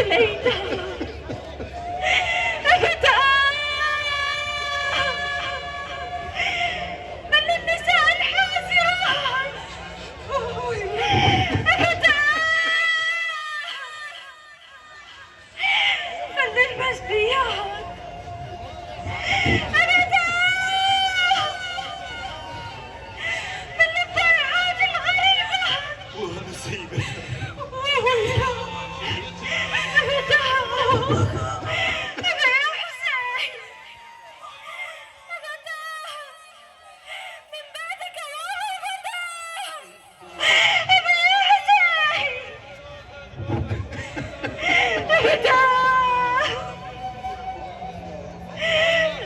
ليتها أبدا. بل النساء الحاسرات أبدا. بل المجديات أبدا. بل الضيعات الغريبات ونسيبتها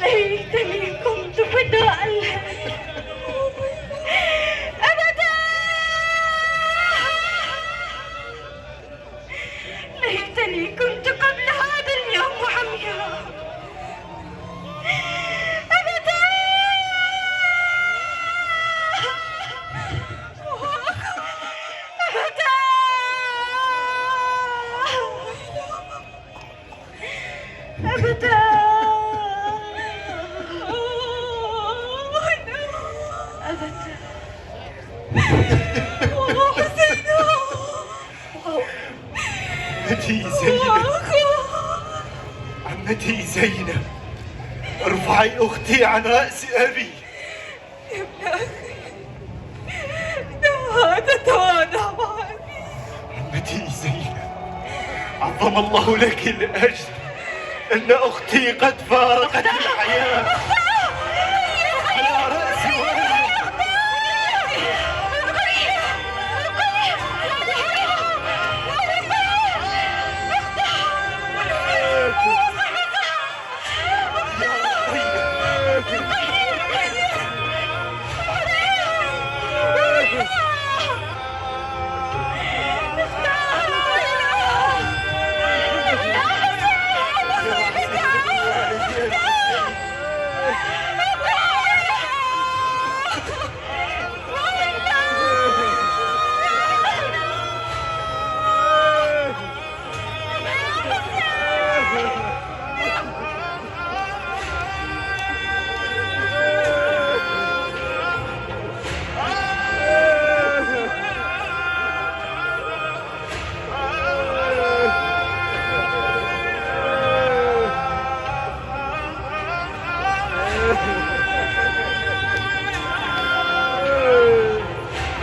ليتني كنت فداء لك أبدا. ليتني كنت قبل هذا اليوم عمياء أبدا. أبدا أبدا. أبدا. عمتي زينب، عمتي زينب، ارفعي اختي عن راس ابي. يا ابن أخي، هذا تواضع معي. عمتي زينب، عظم الله لك الاجر ان اختي قد فارقت الحياه على راس والدي.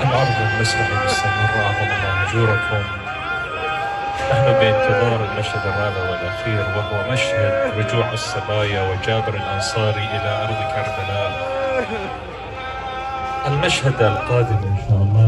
العرض المسرحي مستمر، أعظم الله أجوركم. نحن بانتظار المشهد الرابع والأخير، وهو مشهد رجوع الصبايا وجابر الأنصاري إلى أرض كربلاء. المشهد القادم إن شاء الله